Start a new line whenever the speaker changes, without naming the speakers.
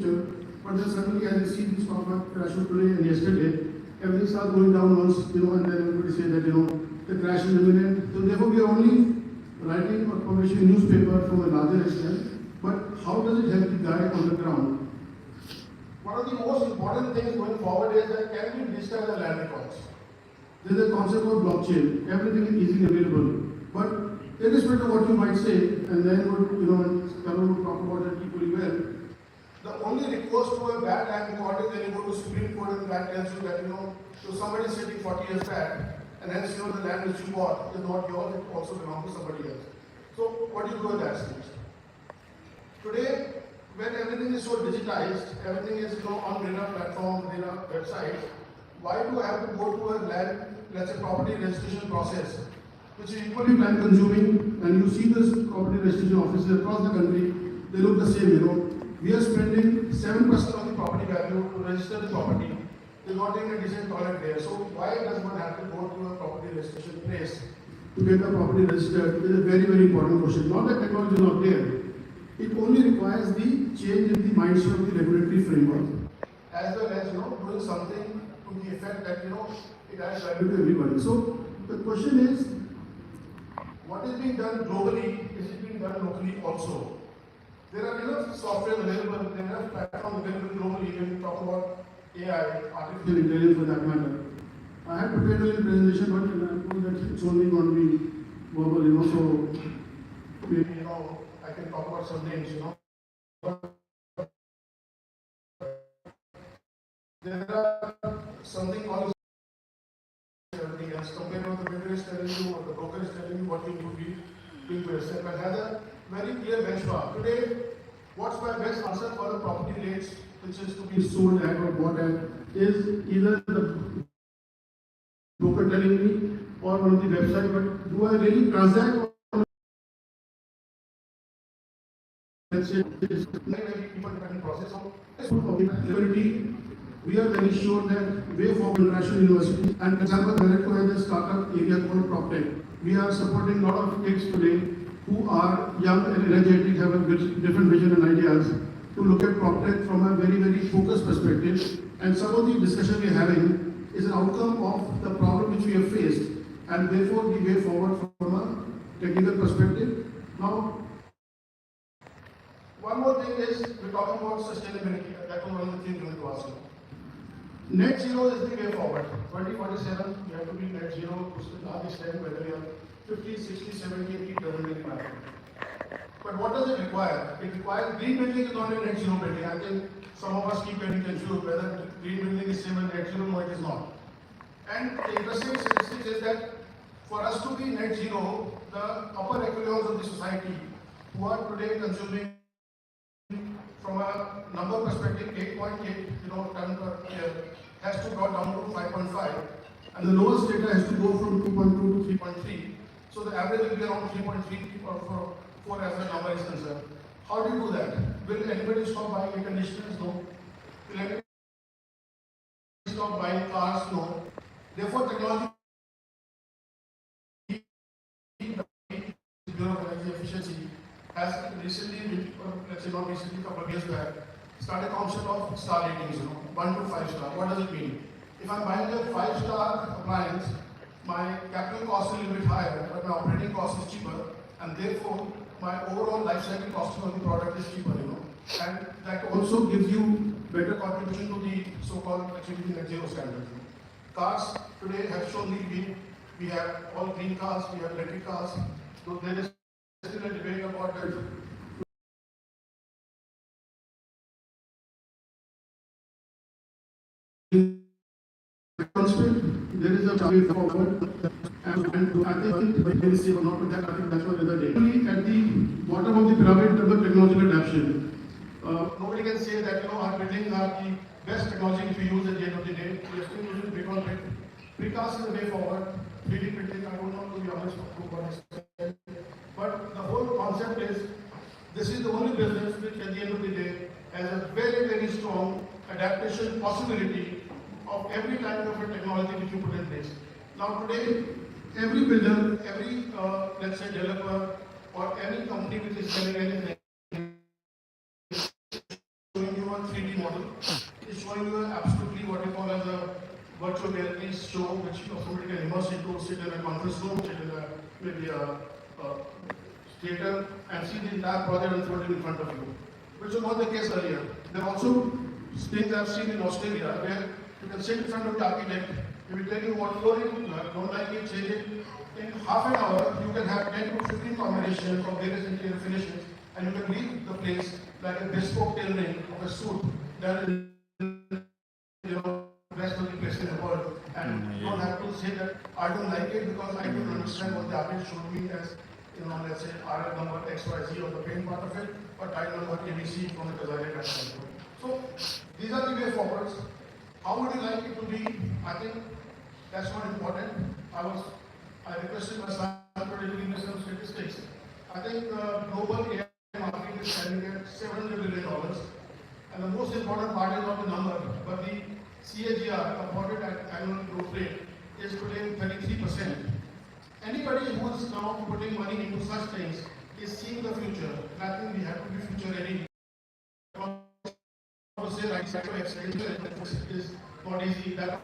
but then suddenly as you see the stock market crash today and yesterday, everything starts going down once, and then everybody say that, the crash is imminent. So therefore we are only writing or publishing newspaper from a larger extent, but how does it help the guy on the ground? One of the most important things going forward is that can we digitize the land records? There is a concept of blockchain. Everything is easily available. But irrespective of what you might say, and then Karan would talk about that equally well, the only recourse to a bad land record is when you go to Supreme Court and that tells you that, so somebody is sitting 40 years back, and hence, the land which you bought is not yours, it also belongs to somebody else. So, what do you do at that stage? Today, when everything is so digitized, everything is on RERA platform, RERA websites, why do I have to go to a land, let's say property registration process, which is equally time consuming, and you see this property registration offices across the country, they look the same, We are spending 7% of the property value to register the property. There's not even a decent toilet there. So why does one have to go to a property registration place to get the property registered? Is a very, very important question. Not that technology is not there. It only requires the change in the mindset of the regulatory framework, as well as doing something to the effect that it adds value to everybody. So the question is, what is being done globally? Is it being done locally also? There are enough software available, there are enough platforms available globally when you talk about AI, artificial intelligence for that matter. I had prepared a little presentation, but I know that it's only going to be verbal, so maybe, I can talk about some names, There are something called everything else compared to what the builder is telling you or the broker is telling you what you would be doing for yourself, and has a very clear benchmark. Today, what's my best answer for the property rates which is to be sold at or bought at is either the broker telling me or on the website, but do I really transact? Let's say it's a very people dependent process. So, liquidity, we are very sure that way forward international university and for example, Director has a startup area called PropTech. We are supporting a lot of kids today who are young and energetic, have a different vision and ideas to look at PropTech from a very, very focused perspective. And some of the discussion we are having is an outcome of the problem which we have faced, and therefore the way forward from a technical perspective. Now, one more thing is, we're talking about sustainability. That was one of the things we want to ask you. Net zero is the way forward. 2047, we have to be net zero to a large extent, whether we are 50, 60, 70, 80, doesn't really matter. But what does it require? It requires green building is not a net zero building. I think some of us keep getting confused whether green building is same as net zero. No, it is not. And the interesting statistic is that for us to be net zero, the upper echelons of the society who are today consuming from a number perspective 8.8 ton per year has to go down to 5.5, and the lowest data has to go from 2.2 to 3.3. So the average will be around 3.3 or 4 as the number is concerned. How do you do that? Will anybody stop buying air conditioners? No. Will anybody stop buying cars? No. Therefore, technology Bureau of Energy Efficiency has recently, let's say not recently, a couple of years back, started a concept of star ratings, 1 to 5 star. What does it mean? If I'm buying a 5-star appliance, my capital cost is a little bit higher, but my operating cost is cheaper, and therefore my overall life cycle costing of the product is cheaper, And that also gives you better contribution to the so-called achieving net zero standard. Cars today have shown the way. We have all green cars, we have electric cars. So there is still a debate about that. There is a way forward, and I think very safe or not with that. I think that's what other day. At the bottom of the pyramid, the technological adoption. Nobody can say that our buildings are the best technology which we use at the end of the day. We are still using brick on brick. Precast is the way forward. 3D printing, I don't know to be honest what I said. But the whole concept is this is the only business which at the end of the day has a very, very strong adaptation possibility of every kind of a technology which you put in place. Now today, every builder, every let's say developer or any company which is selling anything, showing you a 3D 3D model. It's showing you absolutely what you call as a virtual reality show, which somebody can immerse into, sit in a conference room, sit in a maybe a theater, and see the entire project unfolding in front of you, which was not the case earlier. There are also things I've seen in Australia where you can sit in front of the architect, he will tell you what floor you don't like it, change it. In half an hour, you can have 10 to 15 combinations of various interior finishes, and you can leave the place like a bespoke tailoring of a suit that is, best only place in the world. And you don't have to say that I don't like it because I don't understand what the artist showed me as, let's say RL number XYZ or the paint part of it, but I don't know what ABC from the designer can do. So these are the way forwards. How would you like it to be? I think that's not important. I requested my son to give me some statistics. I think the global AI market is standing at $700 billion. And the most important part is not the number, but the CAGR, compounded annual growth rate, is today 33%. Anybody who is now putting money into such things is seeing the future. And I think we have to be future ready. To say right side to extend is not easy. That